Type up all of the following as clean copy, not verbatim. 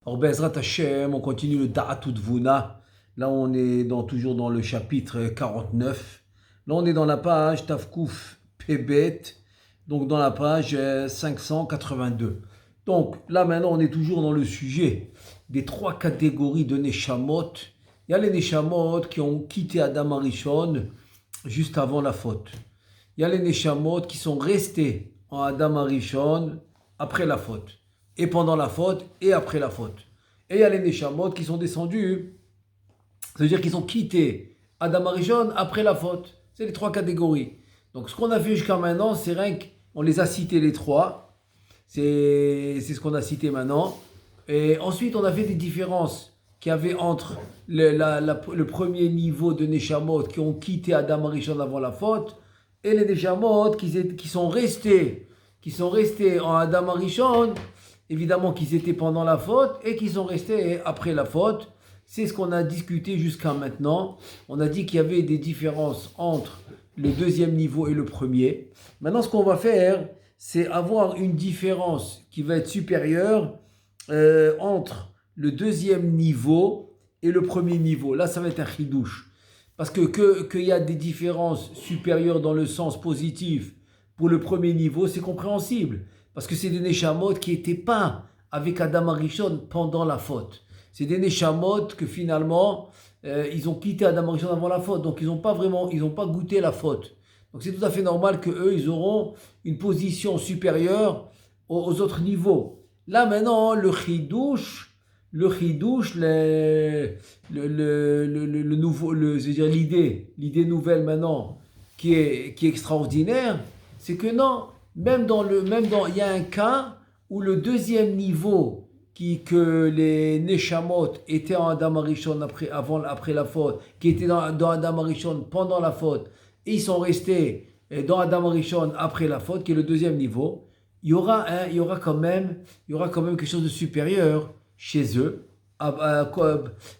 Alors, Bezrat Hashem, on continue le Da'atout Vuna. Là, on est toujours dans le chapitre 49. Là, on est dans la page Tafkouf Pebet, donc dans la page 582. Donc, là, maintenant, on est toujours dans le sujet des trois catégories de Neshamot. Il y a les Neshamot qui ont quitté Adam Arishon juste avant la faute. Il y a les Neshamot qui sont restés en Adam Arishon après la faute. Et pendant la faute, et après la faute. Et il y a les Neshamot qui sont descendus, c'est-à-dire qu'ils ont quitté Adam Arishon après la faute. C'est les trois catégories. Donc ce qu'on a fait jusqu'à maintenant, c'est rien qu'on les a cités les trois. C'est ce qu'on a cité maintenant. Et ensuite, on a fait des différences qu'il y avait entre le premier niveau de Neshamot qui ont quitté Adam Arishon avant la faute, et les Neshamot qui sont restés en Adam Arishon, évidemment qu'ils étaient pendant la faute et qu'ils sont restés après la faute. C'est ce qu'on a discuté jusqu'à maintenant. On a dit qu'il y avait des différences entre le deuxième niveau et le premier. Maintenant, ce qu'on va faire, c'est avoir une différence qui va être supérieure entre le deuxième niveau et le premier niveau. Là, ça va être un chidouche. Parce qu'il y a des différences supérieures dans le sens positif pour le premier niveau, c'est compréhensible. Parce que c'est des Neshamot qui n'étaient pas avec Adam Arishon pendant la faute. C'est des Neshamot que finalement, ils ont quitté Adam Arishon avant la faute. Donc, ils n'ont pas goûté la faute. Donc, c'est tout à fait normal qu'eux, ils auront une position supérieure aux autres niveaux. Là, maintenant, le chidouche, l'idée nouvelle maintenant, qui est extraordinaire, c'est que non, il y a un cas où le deuxième niveau que les Neshamot étaient en Adam Arishon après la faute, qui étaient dans Adam Arishon pendant la faute, et ils sont restés dans Adam Arishon après la faute, qui est le deuxième niveau. Il y aura quand même quelque chose de supérieur chez eux,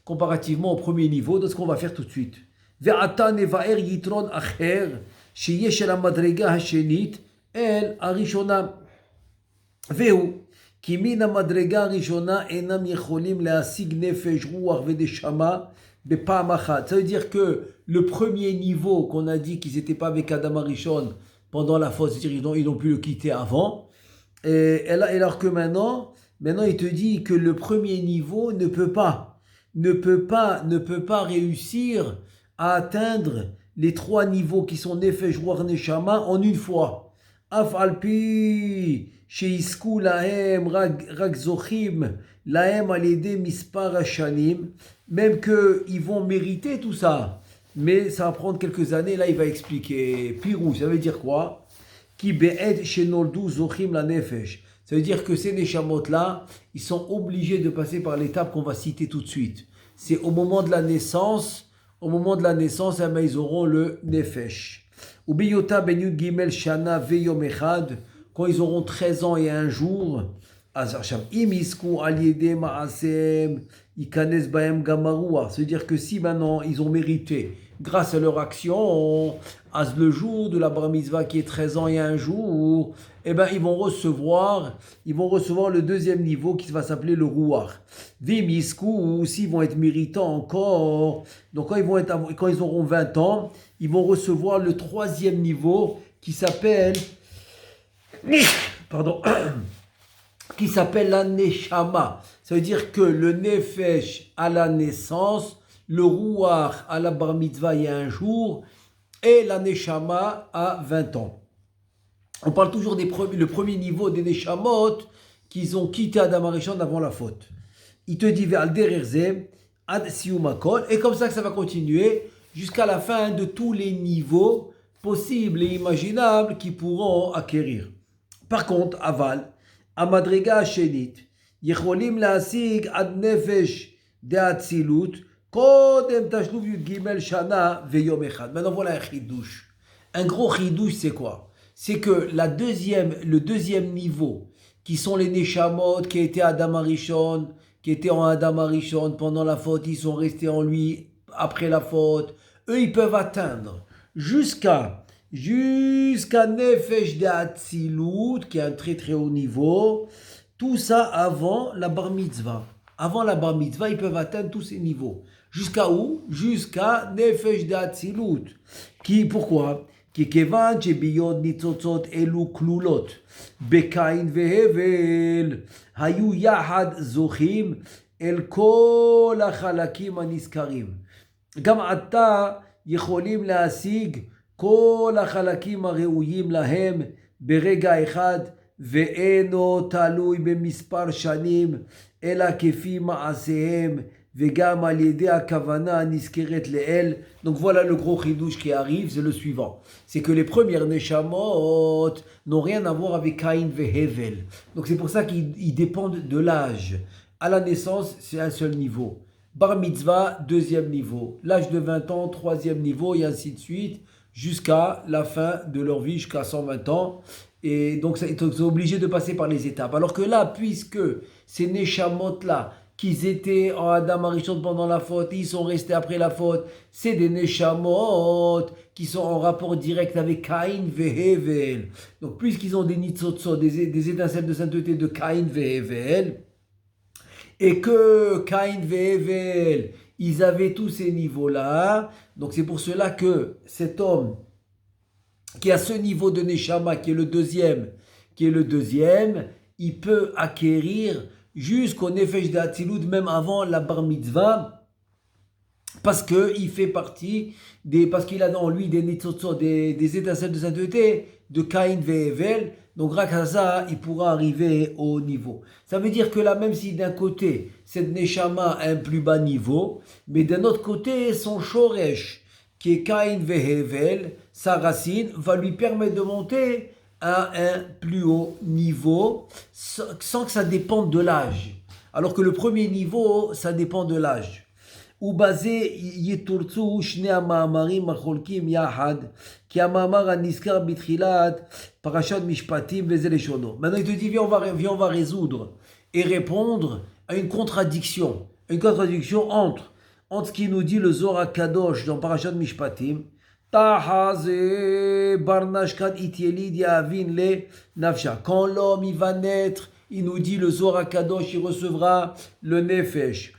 comparativement au premier niveau, de ce qu'on va faire tout de suite. Ve'ata nevaer yitron acher, sheyesh el hamadrega hashenit, el harishona. Ve'u, ki min hamadrega harishona enam yecholim le'asig nefesh ruach ve'deshama bepam achat. Ça veut dire que le premier niveau qu'on a dit qu'ils n'étaient pas avec Adam Arishon pendant la faute, c'est-à-dire ils ont pu le quitter avant. Et alors que maintenant, il te dit que le premier niveau ne peut pas réussir à atteindre les trois niveaux qui sont Nefesh, Ruach, Neshama en une fois. Af alpi sheisku lahem rak zochim lahem alede mispar hashanim, même qu'ils vont mériter tout ça, mais ça va prendre quelques années. Là, il va expliquer. Pirou, ça veut dire quoi? Qui be'ed shenoldu zochim la nefesh. Ça veut dire que ces neshamot-là, ils sont obligés de passer par l'étape qu'on va citer tout de suite. C'est au moment de la naissance, ils auront le nefesh. Ou beyota ben yud gimel shana veyom echad, quand ils auront 13 ans et un jour, im isku al yede ma'asem ikanes baem gamarua. C'est-à-dire que si maintenant ils ont mérité, grâce à leur action, le jour de la bar mitzvah qui est 13 ans et un jour, eh ben ils vont recevoir le deuxième niveau qui va s'appeler le ruach. Vimisku, s'ils vont être méritants encore, donc quand ils auront 20 ans, ils vont recevoir le troisième niveau qui s'appelle qui s'appelle la neshama. Ça veut dire que le nefesh à la naissance, le ruach à la bar mitzvah il y a un jour, et la neshama à 20 ans. On parle toujours le premier niveau des neshamot qu'ils ont quitté Adam Arishon avant la faute. Il te dit ve'al dererze ad siumakol, et comme ça que ça va continuer jusqu'à la fin de tous les niveaux possibles et imaginables qu'ils pourront acquérir. Par contre, aval, amadrega shenit, yecholim laasig ad nefesh de atzilut, kodem tashluv yud gimel shana veyom echad. Maintenant voilà un chidouche. Un gros chidouche, c'est quoi? C'est que le deuxième niveau, qui sont les neshamot qui étaient Adam Arishon, qui étaient en Adam Arishon pendant la faute, ils sont restés en lui après la faute, eux ils peuvent atteindre jusqu'à Nefesh d'Atzilut, qui est un très très haut niveau, tout ça avant la bar mitzvah. avant la bar mitzvah, ils peuvent atteindre tous ces niveaux. Jusqu'à où? Jusqu'à Nefesh d'Atzilut. Pourquoi? כי כיוון שביות ניצוצות אלו כלולות בקין והבל, היו יחד זוכים אל כל החלקים הנזכרים. גם עתה יכולים להשיג כל החלקים הראויים להם ברגע אחד, ואינו תלוי במספר שנים, אלא כפי מעשיהם, וגם על ידי הכוונה הנזכרת לאל. Donc voilà le gros chidouche qui arrive, c'est le suivant. C'est que les premières neshamot n'ont rien à voir avec Caïn et Hevel. Donc c'est pour ça qu'ils dépendent de l'âge. À la naissance, c'est un seul niveau. Bar mitzvah, deuxième niveau. L'âge de 20 ans, troisième niveau, et ainsi de suite, jusqu'à la fin de leur vie, jusqu'à 120 ans. Et donc, ils sont obligés de passer par les étapes. Alors que là, puisque ces neshamot-là, qu'ils étaient en Adam Arishon pendant la faute, ils sont restés après la faute, c'est des neshamot qui sont en rapport direct avec Caïn et Hevel. Donc, puisqu'ils ont des nitzotzot, des étincelles de sainteté de Caïn et Hevel, et que Caïn et Hevel, ils avaient tous ces niveaux-là, donc c'est pour cela que cet homme qui a ce niveau de Neshama, qui est le deuxième, il peut acquérir jusqu'au Nefesh d'Atzilut, même avant la Bar Mitzvah, parce qu'il fait partie parce qu'il a en lui des nitzotzot, des étincelles de sainteté de Caïn et Hevel. Donc grâce à ça, il pourra arriver au niveau. Ça veut dire que là, même si d'un côté, cette Neshama a un plus bas niveau, mais d'un autre côté, son Shoresh, qui est Caïn et Hevel, sa racine, va lui permettre de monter à un plus haut niveau sans que ça dépende de l'âge. Alors que le premier niveau, ça dépend de l'âge. ובזה יתורצו שני המאמרים החולקים יחד, כי המאמר הנזכר בתחילת פרשת משפטים וזה לשונו. Maintenant il te dit, viens on va résoudre et répondre à une contradiction entre ce qui nous dit le Zohar HaKadosh dans Parashat Mishpatim, quand l'homme il va naître, il nous dit le Zohar HaKadosh, il recevra le Nefesh.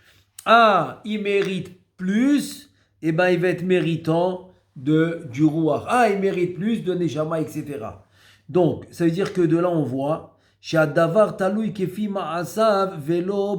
Ah, il mérite plus, et ben il va être méritant du Ruach. Ah, il mérite plus de Neshama, etc. Donc, ça veut dire que de là on voit שהדבר תלוי כפי מעשיו ולא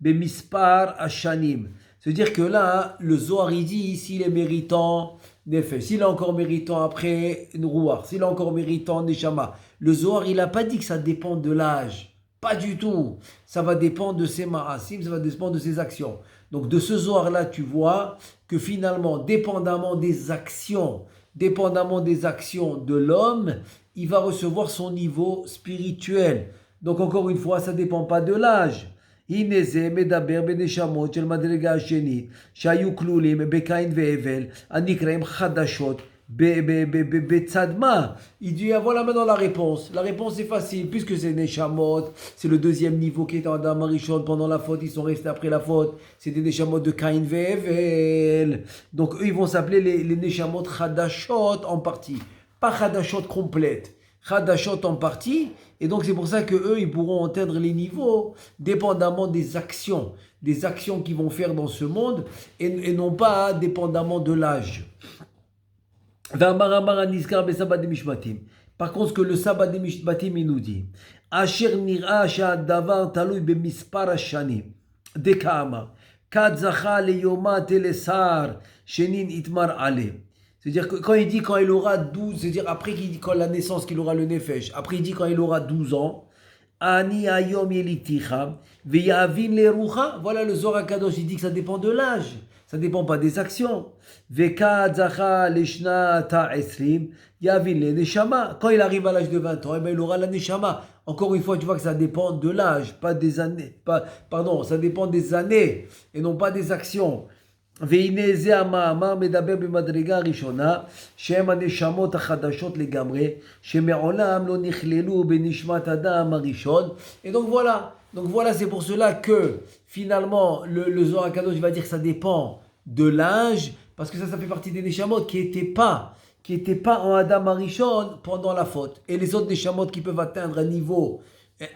במספר השנים. C'est-à-dire que là, le Zohar, il dit, s'il est méritant, Nefesh, s'il est encore méritant après Ruach, s'il est encore méritant Neshama. Le Zohar, il n'a pas dit que ça dépend de l'âge. Pas du tout. Ça va dépendre de ses ma'asim, ça va dépendre de ses actions. Donc de ce Zohar-là, tu vois que finalement, dépendamment des actions de l'homme, il va recevoir son niveau spirituel. Donc encore une fois, ça ne dépend pas de l'âge. הנה זה מדבר בנשמות של מדרגה השנית שהיו כלולים בקין והבל הנקראים חדשות בצד מה? Il dit, voilà maintenant la réponse. La réponse est facile, puisque c'est Neshamot, c'est le deuxième niveau qui est en Adam Arishon pendant la faute, ils sont restés après la faute, c'est des Neshamot de Caïn et Hevel. Donc eux, ils vont s'appeler les Neshamot Chadashot en partie, pas Chadashot complète, Chadashot en partie. Et donc c'est pour ça que eux, ils pourront atteindre les niveaux dépendamment des actions qu'ils vont faire dans ce monde et non pas dépendamment de l'âge. Par contre, ce que le sabbat des mishpatim il nous dit, Asher nira sha'adavar talui b'mispar hashanim, dekama, kad zacha leyoma telesar, shenin itmar ale. C'est-à-dire que quand il dit quand il aura 12, c'est-à-dire après qu'il dit quand la naissance qu'il aura le nefesh, après il dit quand il aura 12 ans, Ani ayom yeliticha, veyavin lerucha. Voilà le Zohar HaKadosh, il dit que ça dépend de l'âge, ça ne dépend pas des actions. Veka zacha leshna ta'esrim, yavin le neshama. Quand il arrive à l'âge de 20 ans, eh ben il aura la neshama. Encore une fois, tu vois que ça dépend de l'âge, pas des années. Ça dépend des années et non pas des actions. והנה זה המאמר מדבר במדרגה הראשונה שהם הנשמות החדשות לגמרי שמעולם לא נכללו בנשמת אדם הראשון. Et donc voilà, c'est pour cela que finalement le Zohar HaKadosh va dire que ça dépend de l'âge, parce que ça fait partie des neshamot qui n'étaient pas en Adam Arishon pendant la faute. Et les autres neshamot qui peuvent atteindre un niveau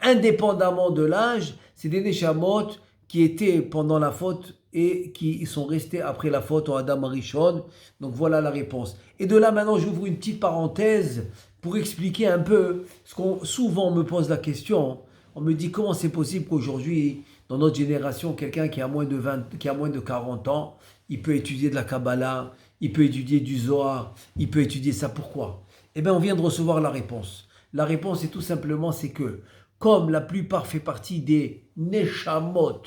indépendamment de l'âge, c'est des Neshamot qui étaient pendant la faute et qui sont restés après la faute en Adam Arishon. Donc voilà la réponse. Et de là maintenant, j'ouvre une petite parenthèse pour expliquer un peu ce qu'on souvent on me pose la question. On me dit comment c'est possible qu'aujourd'hui, dans notre génération, quelqu'un qui a moins de 40 ans, il peut étudier de la Kabbalah, il peut étudier du Zohar, il peut étudier ça. Pourquoi? Eh bien, on vient de recevoir la réponse. La réponse est tout simplement, c'est que comme la plupart fait partie des Neshamot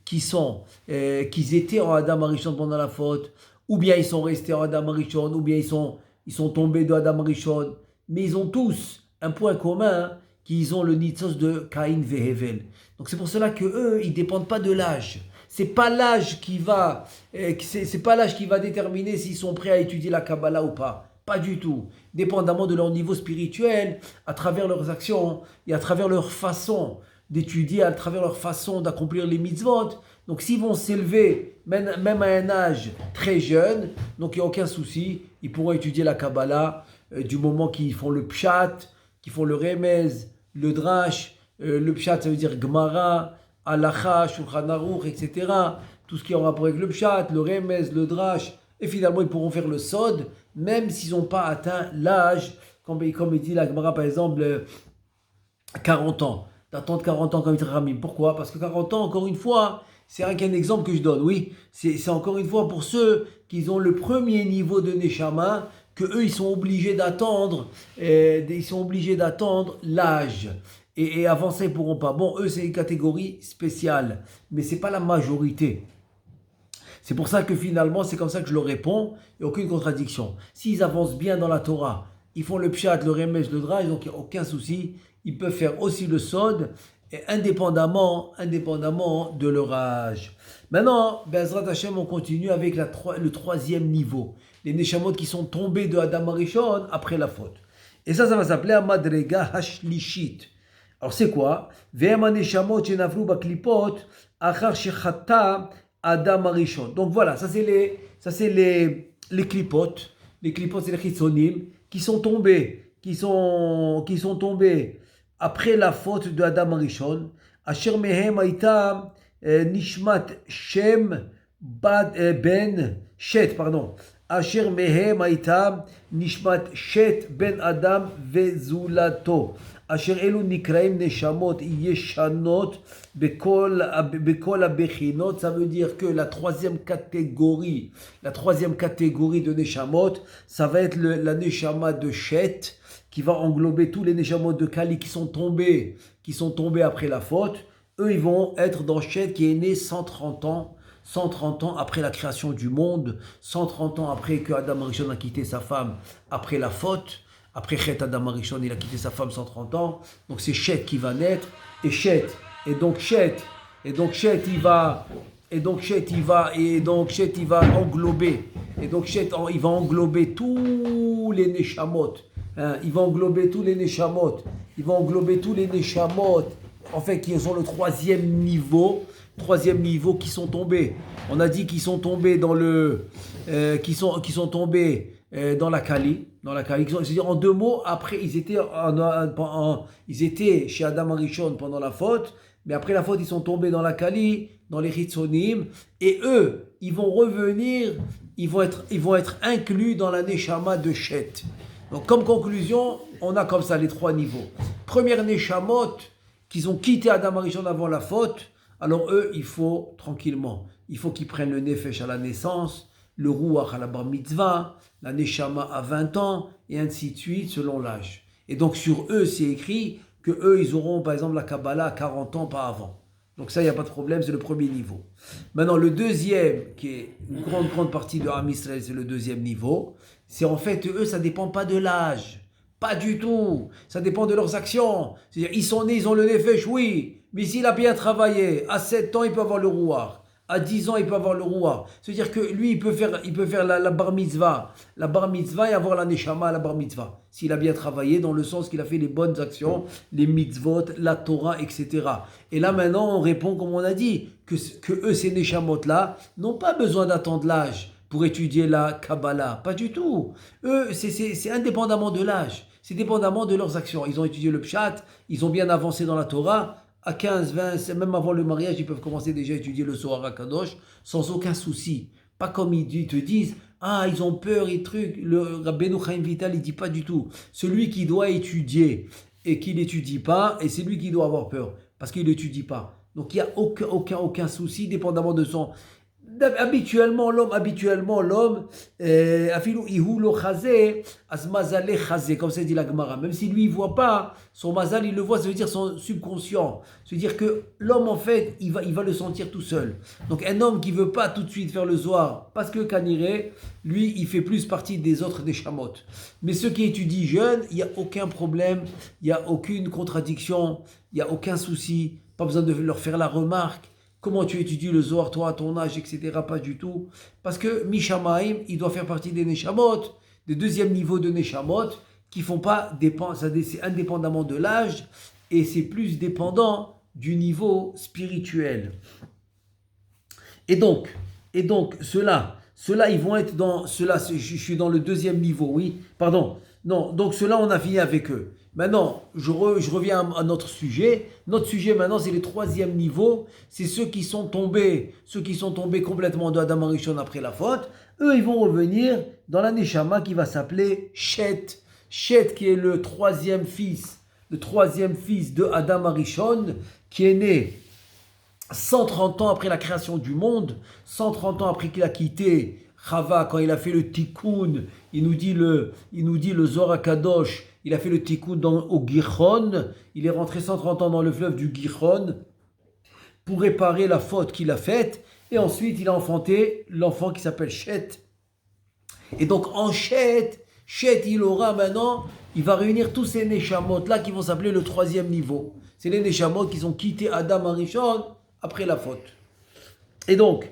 qui étaient en Adam Arishon pendant la faute, ou bien ils sont restés en Adam Arishon, ou bien ils sont tombés de Adam Arishon, mais ils ont tous un point commun, qu'ils ont le nitzos de Caïn Vehevel. Donc c'est pour cela que eux, ils dépendent pas de l'âge. C'est pas l'âge qui va déterminer s'ils sont prêts à étudier la Kabbalah ou pas. Pas du tout. Dépendamment de leur niveau spirituel, à travers leurs actions et à travers leur façon d'étudier, à travers leur façon d'accomplir les mitzvot. Donc s'ils vont s'élever, même à un âge très jeune, donc il n'y a aucun souci, ils pourront étudier la Kabbalah du moment qu'ils font le pshat, qu'ils font le remez, le drash. Le pshat, ça veut dire Gemara, Halacha, Shulchan Aruch, etc. Tout ce qui est en rapport avec le pshat, le remez, le drash. Et finalement, ils pourront faire le sod, même s'ils n'ont pas atteint l'âge, comme il dit la Gemara, par exemple, 40 ans. D'attendre 40 ans comme il dit Ramim. Pourquoi? Parce que 40 ans, encore une fois, c'est rien qu'un exemple que je donne. Oui, c'est encore une fois pour ceux qui ont le premier niveau de Neshama, que eux, ils sont obligés d'attendre l'âge. Et avant ça, ils ne pourront pas. Bon, eux, c'est une catégorie spéciale, mais ce n'est pas la majorité. C'est pour ça que finalement, c'est comme ça que je leur réponds, il n'y a aucune contradiction. S'ils avancent bien dans la Torah, ils font le pshat, le remez, le drash, donc il n'y a aucun souci. Ils peuvent faire aussi le sod, et indépendamment de leur âge. Maintenant, Bezrat Hashem, on continue avec le troisième niveau. Les Neshamot qui sont tombés de Adam Arishon après la faute. Et ça va s'appeler Amadrega Hashlishit. Alors c'est quoi? Ve'ema Neshamot shenavru baklipot achar shechata Adam Arishon. Donc voilà, ça c'est les klipot. Les klipot, c'est les chitzonim qui sont tombés après la faute de Adam Arishon. Asher mehem aita nishmat shem ben shet, pardon. Asher mehem aita nishmat shet ben Adam vezulato. Asher elu nikraim neshamot yeshanot bekol abechinot. Ça veut dire que la troisième catégorie de neshamot, ça va être la neshama de Shet, qui va englober tous les neshamot de Kali qui sont tombés après la faute. Eux, ils vont être dans Shet qui est né 130 ans après la création du monde, 130 ans après que Adam Arishon a quitté sa femme après la faute. Après Chet, Adam Arishon, il a quitté sa femme 130 ans. Donc c'est Shet qui va naître. Et donc Shet, il va englober tous les neshamot. Il va englober tous les neshamot. En fait, qui sont le troisième niveau qui sont tombés. On a dit qu'ils sont tombés dans dans la Kali. C'est-à-dire en deux mots, après ils étaient chez Adam Arishon pendant la faute, mais après la faute ils sont tombés dans la Kali, dans les Chitzonim, et eux, ils vont revenir, ils vont être inclus dans la Neshama de Shet. Donc comme conclusion, on a comme ça les trois niveaux. Première Neshamot, qu'ils ont quitté Adam Arishon avant la faute, alors eux, il faut qu'ils prennent le Nefesh à la naissance, le Ruach à la Bar Mitzvah, la Neshama à 20 ans, et ainsi de suite, selon l'âge. Et donc sur eux, c'est écrit que eux, ils auront par exemple la Kabbalah à 40 ans, pas avant. Donc ça, il n'y a pas de problème, c'est le premier niveau. Maintenant, le deuxième, qui est une grande partie de Am Israël, c'est le deuxième niveau, c'est en fait, eux, ça ne dépend pas de l'âge. Pas du tout. Ça dépend de leurs actions. C'est-à-dire, ils sont nés, ils ont le Nefesh, oui, mais s'il a bien travaillé, à 7 ans, il peut avoir le Ruach. À 10 ans, il peut avoir le Ruach. C'est-à-dire que lui, il peut faire la Bar Mitzvah. La Bar Mitzvah et avoir la Neshama à la Bar Mitzvah. S'il a bien travaillé, dans le sens qu'il a fait les bonnes actions, les mitzvot, la Torah, etc. Et là, maintenant, on répond, comme on a dit, que eux, ces Neshamot-là, n'ont pas besoin d'attendre l'âge pour étudier la Kabbalah. Pas du tout. Eux, c'est indépendamment de l'âge. C'est dépendamment de leurs actions. Ils ont étudié le pshat, ils ont bien avancé dans la Torah. À 15, 20, même avant le mariage, ils peuvent commencer déjà à étudier le Zohar HaKadosh sans aucun souci. Pas comme ils te disent, ah, ils ont peur et trucs. Le Rabbeinu Chaim Vital, il dit pas du tout. Celui qui doit étudier et qui n'étudie pas, et c'est lui qui doit avoir peur, parce qu'il n'étudie pas. Donc il n'y a aucun souci, dépendamment de son... Habituellement, l'homme, afilou ihu lo chazé, as mazale chazé, comme ça dit la Gemara. Même si lui, il ne voit pas, son mazal, il le voit, ça veut dire son subconscient. Ça veut dire que l'homme, en fait, il va le sentir tout seul. Donc un homme qui ne veut pas tout de suite faire le zohar, parce que Kaniré, lui, il fait plus partie des autres des chamottes. Mais ceux qui étudient jeunes, il n'y a aucun problème, il n'y a aucune contradiction, il n'y a aucun souci, pas besoin de leur faire la remarque. Comment tu étudies le Zohar, toi, à ton âge, etc. Pas du tout. Parce que Mishamaim, il doit faire partie des Neshamot, des deuxièmes niveaux de Neshamot, qui font pas c'est indépendamment de l'âge, et c'est plus dépendant du niveau spirituel. Et donc ceux-là, ils vont être dans, je suis dans le deuxième niveau, oui, pardon. Non, donc ceux-là, on a fini avec eux. Maintenant, je reviens à notre sujet. Notre sujet maintenant, c'est les troisième niveaux. C'est ceux qui sont tombés complètement de Adam Arishon après la faute. Eux, ils vont revenir dans la Neshama qui va s'appeler Shet. Shet qui est le troisième fils de Adam Arishon, qui est né 130 ans après la création du monde, 130 ans après qu'il a quitté Chava, quand il a fait le tikkun, il nous dit le Zohar HaKadosh, il a fait le tikkun au Gihon, il est rentré 130 ans dans le fleuve du Gihon pour réparer la faute qu'il a faite, et ensuite il a enfanté l'enfant qui s'appelle Shet. Et donc en Shet, il aura maintenant, il va réunir tous ces Neshamot là qui vont s'appeler le troisième niveau. C'est les Neshamot qui ont quitté Adam Arishon après la faute. Et donc,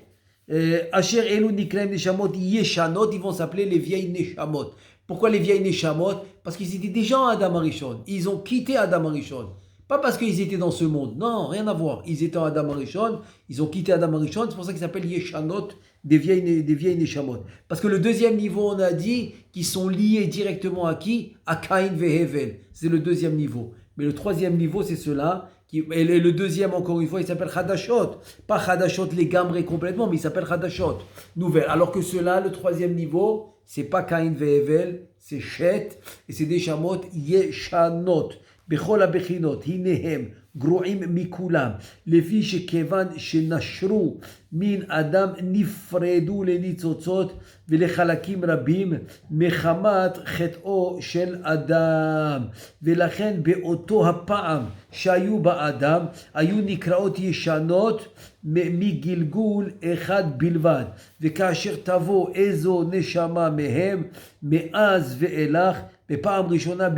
Asher Elu Nikrem Neshamot Yeshanot, ils vont s'appeler les vieilles Neshamot. Pourquoi les vieilles Neshamot? Parce qu'ils étaient déjà en Adam Arishon. Ils ont quitté Adam Arishon. Pas parce qu'ils étaient dans ce monde. Non, rien à voir. Ils étaient en Adam Arishon. Ils ont quitté Adam Arishon. C'est pour ça qu'ils s'appellent Yeshanot, des vieilles Neshamot. Parce que le deuxième niveau, on a dit qu'ils sont liés directement à qui? À Caïn Vehevel. C'est le deuxième niveau. Mais le troisième niveau, c'est ceux-là. Et le deuxième, encore une fois, il s'appelle Hadashot. Pas Hadashot les gambrés complètement, mais il s'appelle Hadashot, nouvelle. Alors que ceux-là, le troisième niveau, c'est pas Caïn Vehevel, c'est Shet, et c'est des Shamot Yeshanot. Bechol הבחינות, הנה הם גרועים מכולם, לפי שכיוון שנשרו מן אדם נפרדו לניצוצות ולחלקים רבים מחמת חטאו של אדם, ולכן באותו הפעם שהיו באדם היו נקראות ישנות מגלגול אחד בלבד, וכאשר תבוא איזו נשמה מהם מאז ואילך בפעם ראשונה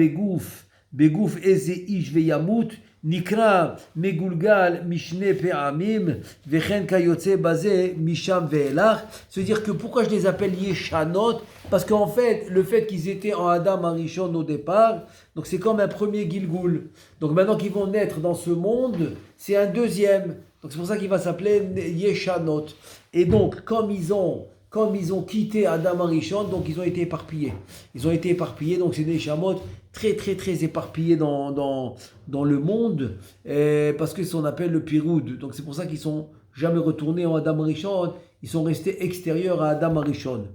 בגוף איזה איש וימות, נקרא מגולגל משני פעמים, וכן כיוצא בזה משם ואילך. C'est-à-dire que pourquoi je les appelle Yeshanot? Parce qu'en fait, le fait qu'ils étaient en Adam Arishon au départ, donc c'est comme un premier Gilgul. Donc maintenant qu'ils vont naître dans ce monde, c'est un deuxième. Donc c'est pour ça qu'il va s'appeler Yeshanot. Et donc, comme ils ont quitté Adam Arishon, donc ils ont été éparpillés. Donc c'est des Neshamot très très très éparpillés dans le monde, parce que c'est ce qu'on appelle le Piroud. Donc c'est pour ça qu'ils sont jamais retournés en Adam Arishon, ils sont restés extérieurs à Adam Arishon.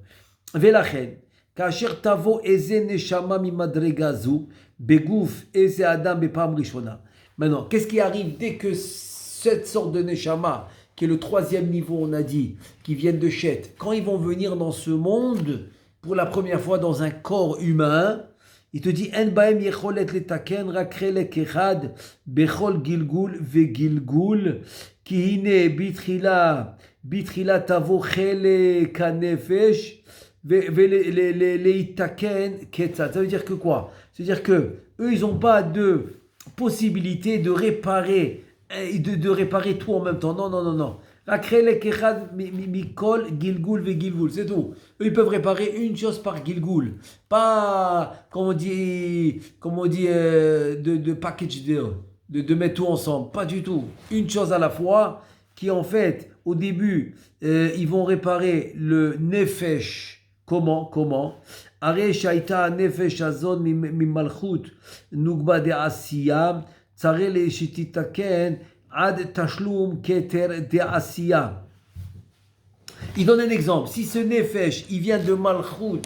Velachen, כאשר תבוא איזה נשמה ממדרגה זו, בגוף איזה אדם בפעם ראשונה. Maintenant, qu'est-ce qui arrive dès que cette sorte de neshama, qui est le troisième niveau, on a dit, qui viennent de Shet, quand ils vont venir dans ce monde, pour la première fois dans un corps humain, il te dit En baem yecholet letaken rak chelek echad bechol gilgul vegilgul ki hine bitchila tavo chelek hanefesh veleitaken ketzat. Ça veut dire que quoi? C'est-à-dire que eux, ils n'ont pas de possibilité de réparer tout en même temps. Non. Mikol, Gilgul, Vegilgul, c'est tout. Eux, ils peuvent réparer une chose par Gilgul. Pas, comme on dit de package deal, de mettre tout ensemble. Pas du tout. Une chose à la fois, qui en fait, au début, ils vont réparer le Nefesh Comment הרי שהייתה הנפש הזאת ממלכות נוגבה דעשייה, צריך שתתקן עד תשלום כתר דעשייה. Il donne un exemple. Si ce nefesh, il vient de Malchut,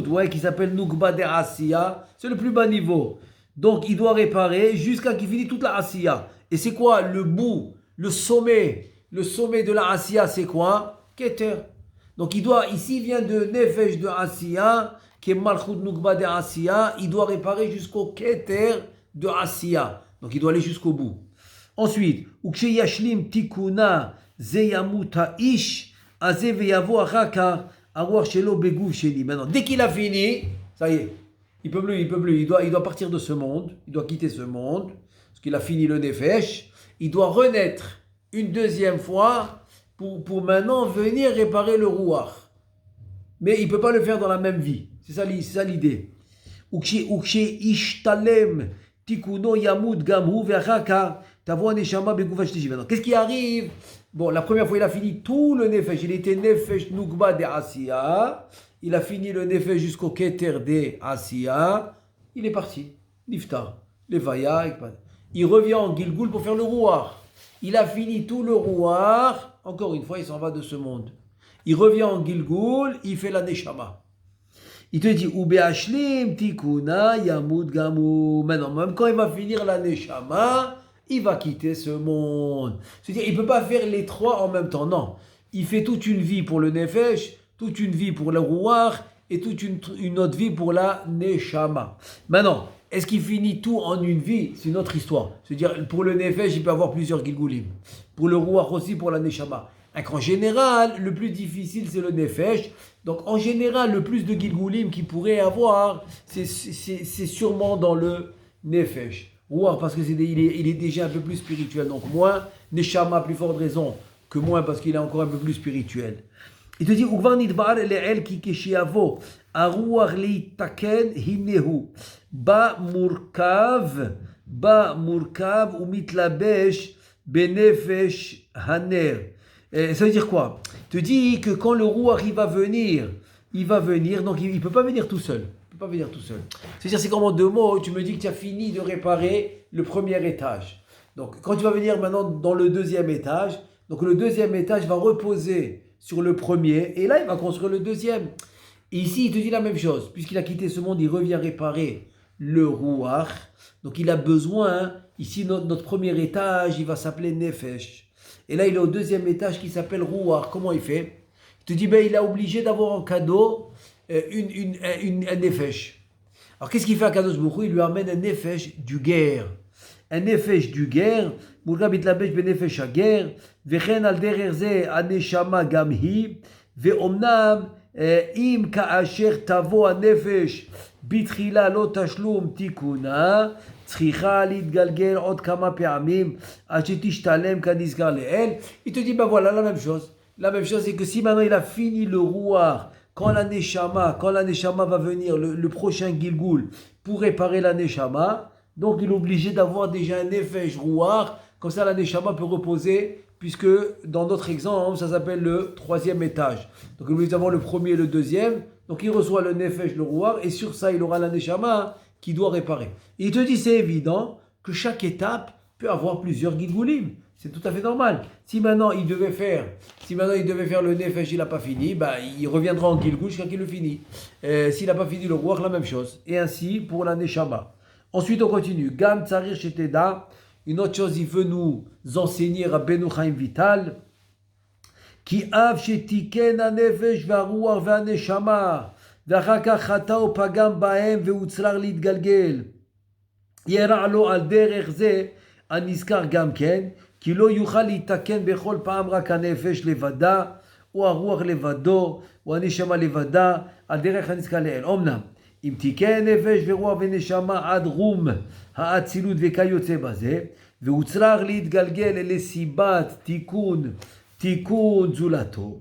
ouais, qui s'appelle Nugba de Asiya, c'est le plus bas niveau. Donc, il doit réparer jusqu'à qu'il finisse toute la Asiya. Et c'est quoi le bout, le sommet de la Asiya, c'est quoi? Keter. Donc, ici, il vient de nefesh de Asiya, qui est Malchut Nugba de Asiya, il doit réparer jusqu'au Keter de Asiya. Donc, il doit aller jusqu'au bout. Ensuite, Ukshe Yashlim Tikuna Zeyamuta Ish. Maintenant, dès qu'il a fini, ça y est, il peut plus, il doit partir de ce monde, il doit quitter ce monde, parce qu'il a fini le nefesh, il doit renaître une deuxième fois pour maintenant venir réparer le rouach. Mais il ne peut pas le faire dans la même vie, c'est ça l'idée. Ukshe ishtalem tikuno yamud gamhu ve'achaka tavo neshama beguva shlishi. Maintenant, qu'est-ce qui arrive? Bon, la première fois, il a fini tout le nefesh. Il était nefesh nugba de Asiya. Il a fini le nefesh jusqu'au keter de Asiya. Il est parti. Niftar. Levaya. Il revient en Gilgul pour faire le rouach. Il a fini tout le rouach. Encore une fois, il s'en va de ce monde. Il revient en Gilgul. Il fait la neshama. Il te dit, Ubeashlim tikuna yamud gamu. Maintenant, même quand il va finir la neshama, il va quitter ce monde. C'est-à-dire, il ne peut pas faire les trois en même temps. Non. Il fait toute une vie pour le nefesh, toute une vie pour le rouach et toute une autre vie pour la neshama. Maintenant, est-ce qu'il finit tout en une vie? C'est une autre histoire. C'est-à-dire, pour le nefesh, il peut avoir plusieurs gilgulim. Pour le rouach aussi, pour la neshama. En général, le plus difficile, c'est le nefesh. Donc, en général, le plus de gilgulim qu'il pourrait avoir, c'est sûrement dans le nefesh. Rouach parce qu'il est déjà un peu plus spirituel, donc moins. Neshama, plus forte raison que moins parce qu'il est encore un peu plus spirituel. Il te dit, Ukvar nidbar le'el ki keshiavo, aruach leitaken hinehu, ba murkav ou mitlabesh benefesh haner. Ça veut dire quoi? Il te dit que quand le rouach il va venir, donc il ne peut pas venir tout seul. Pas venir tout seul. C'est-à-dire, c'est comme en deux mots, tu me dis que tu as fini de réparer le premier étage. Donc, quand tu vas venir maintenant dans le deuxième étage, donc le deuxième étage va reposer sur le premier, et là, il va construire le deuxième. Et ici, il te dit la même chose. Puisqu'il a quitté ce monde, il revient réparer le rouach. Donc, il a besoin, ici, notre premier étage, il va s'appeler nefesh. Et là, il est au deuxième étage qui s'appelle rouach. Comment il fait? Il te dit, il est obligé d'avoir en cadeau un nefesh. Alors qu'est-ce qu'il fait à Kadosh Baruch Hu? Il lui amène un nefesh du guerre. Un nefesh du guerre. Murga bitlabesh benefesh hager. Vechen al derer ze aneshama gam hi. Ve'omnam im ka'asher tavo הנפש בתחילה לא תשלום תיקונה, צריכה להתגלגל עוד כמה פעמים עד שתשתלם כנזכר לעיל. Il te dit, voilà, la même chose. La même chose, c'est que si maintenant il a fini le rouach, quand la neshama va venir, le prochain Gilgul, pour réparer la neshama, donc il est obligé d'avoir déjà un nefesh rouach, comme ça la neshama peut reposer, puisque dans notre exemple, ça s'appelle le troisième étage. Donc il est obligé d'avoir le premier et le deuxième, donc il reçoit le nefesh, le rouach, et sur ça il aura la neshama qui doit réparer. Et il te dit, c'est évident que chaque étape peut avoir plusieurs Gilgulim. C'est tout à fait normal. Si maintenant il devait faire le nefesh, il n'a pas fini, il reviendra en Gilgul jusqu'à qu'il le finit. S'il n'a pas fini le rouach, la même chose. Et ainsi pour la neshama. Ensuite, on continue. Gam tsarir sheteda. Une autre chose, il veut nous enseigner à Rabbeinu Chaim Vital. Ki av shetiken hanefesh v'haruach v'haneshama ואחר כך חטא ופגם בהם והוצלח להתגלגל. ירע לו על דרך זה הנזכר גם כן, כי לא יוכל להתקן בכל פעם רק הנפש לבדה, או הרוח לבדו, או הנשמה לבדה, על דרך הנזכר לאל. אמנם, אם תיקן נפש ורוח ונשמה עד רום האצילות וכיוצא בזה, והוצלח להתגלגל לסיבת תיקון זולתו,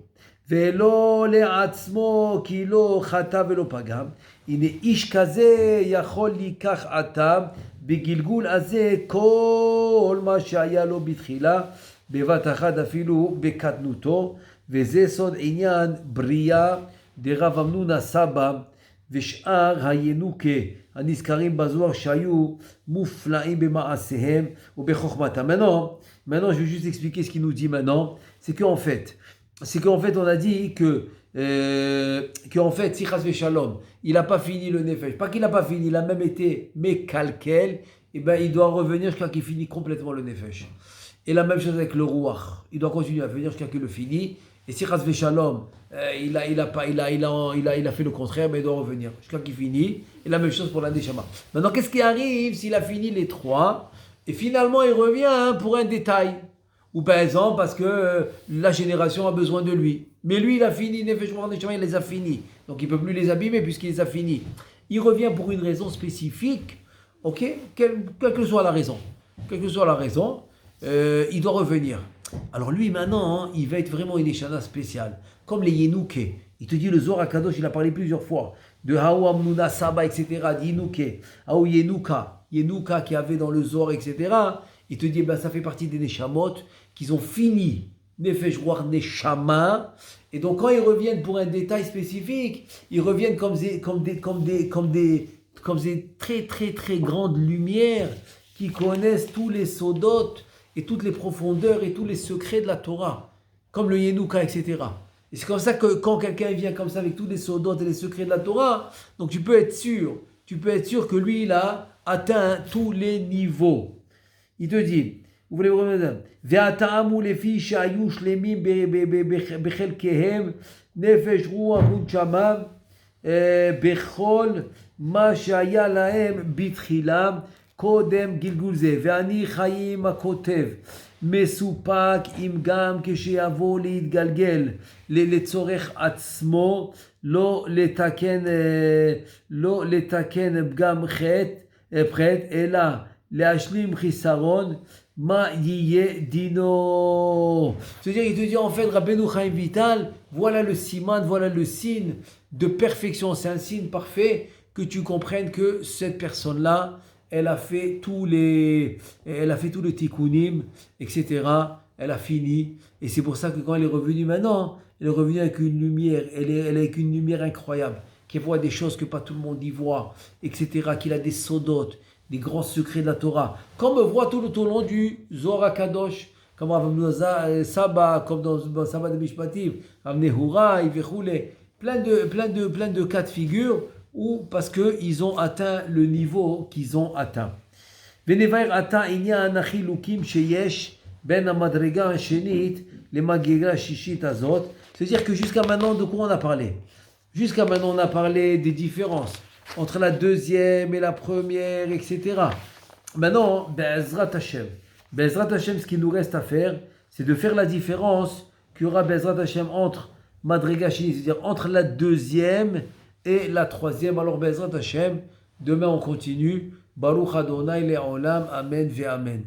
ולא לעצמו כי לא חטא ולא פגם, הנה איש כזה יכול לקח עתה בגלגול הזה כל מה שהיה לו בתחילה, בבת אחת אפילו בקטנותו, וזה סוד עניין בריאה de Rav Amnuna Saba, ושאר הינוקי הנזכרים בזוהר שהיו מופלאים במעשיהם ובחוכמתם. Maintenant, je vais juste expliquer ce qu'il nous dit maintenant. C'est qu'en fait, on a dit qu'en fait, si Chas Shalom, il n'a pas fini le Nefesh, pas qu'il n'a pas fini, il a même été mécalquel, et ben il doit revenir jusqu'à qu'il finisse complètement le Nefesh. Et la même chose avec le Ruach, il doit continuer à venir jusqu'à qu'il le finisse. Et si Chas Shalom, il a fait le contraire, mais il doit revenir jusqu'à qu'il finisse. Et la même chose pour la Neshama. Maintenant, qu'est-ce qui arrive s'il a fini les trois et finalement il revient pour un détail? Ou par exemple parce que la génération a besoin de lui. Mais lui, il a fini, Nefesh Ruach Neshama, il les a finis. Donc il ne peut plus les abîmer puisqu'il les a finis. Il revient pour une raison spécifique, ok, quelle que soit la raison. Quelle que soit la raison, il doit revenir. Alors lui maintenant, il va être vraiment une échana spéciale. Comme les Yenouké. Il te dit le Zohar HaKadosh, il a parlé plusieurs fois. De Haou Amnuna Saba, etc. Yenouké. Haou Yenouka. Yenouka qui avait dans le Zohar, etc. Il te dit, ben, ça fait partie des Neshamot qu'ils ont fini. Nefesh Ruach Neshama. Et donc quand ils reviennent pour un détail spécifique, ils reviennent comme des très très très grandes lumières qui connaissent tous les sodotes et toutes les profondeurs et tous les secrets de la Torah, comme le Yenouka, etc. Et c'est comme ça que quand quelqu'un vient comme ça avec tous les sodotes et les secrets de la Torah, donc tu peux être sûr que lui, il a atteint tous les niveaux. Il te dit, vous voulez vous remettre, Ve'ata'amu lefi shayu shlemim bechelkehem nefesh ruach unshama bechol ma shaya lahem bitchilam קודם גלגול זה, ואני חיים הכותב, מסופק אם גם כשיבוא להתגלגל לצורך עצמו, לא לתקן פגם חטא, אלא להשלים חיסרון, מה יהיה דינו? C'est-à-dire, il te dit en fait, Rabbeinu Chaim Vital, voilà le siman, voilà le signe de perfection, c'est un signe parfait, que tu comprennes que cette personne-là, elle a fait tout le tikkunim, etc. Elle a fini. Et c'est pour ça que quand elle est revenue maintenant, elle est revenue avec une lumière. Elle est avec une lumière incroyable. Qu'elle voit des choses que pas tout le monde y voit, etc. Qu'il a des sodotes, des grands secrets de la Torah. Comme on voit tout au long du Zohar HaKadosh, comme dans Saba, comme dans Saba de Mishpatim, Amnehura, Ivechoule, plein de cas de figure, ou parce qu'ils ont atteint le niveau qu'ils ont atteint. ונבהר עתה עניין החילוקים שיש בין המדרגה השנית למדרגה השישית הזאת. C'est-à-dire que jusqu'à maintenant, de quoi on a parlé? Jusqu'à maintenant, on a parlé des différences entre la deuxième et la première, etc. Maintenant, Be'ezrat Hashem. Be'ezrat Hashem, ce qu'il nous reste à faire, c'est de faire la différence qu'il y aura Be'ezrat Hashem entre Madrega Shinit, c'est-à-dire entre la deuxième et la troisième. Alors, Be'ezrat Hashem, demain on continue. Baruch Adonai Le'olam, Amen ve Amen.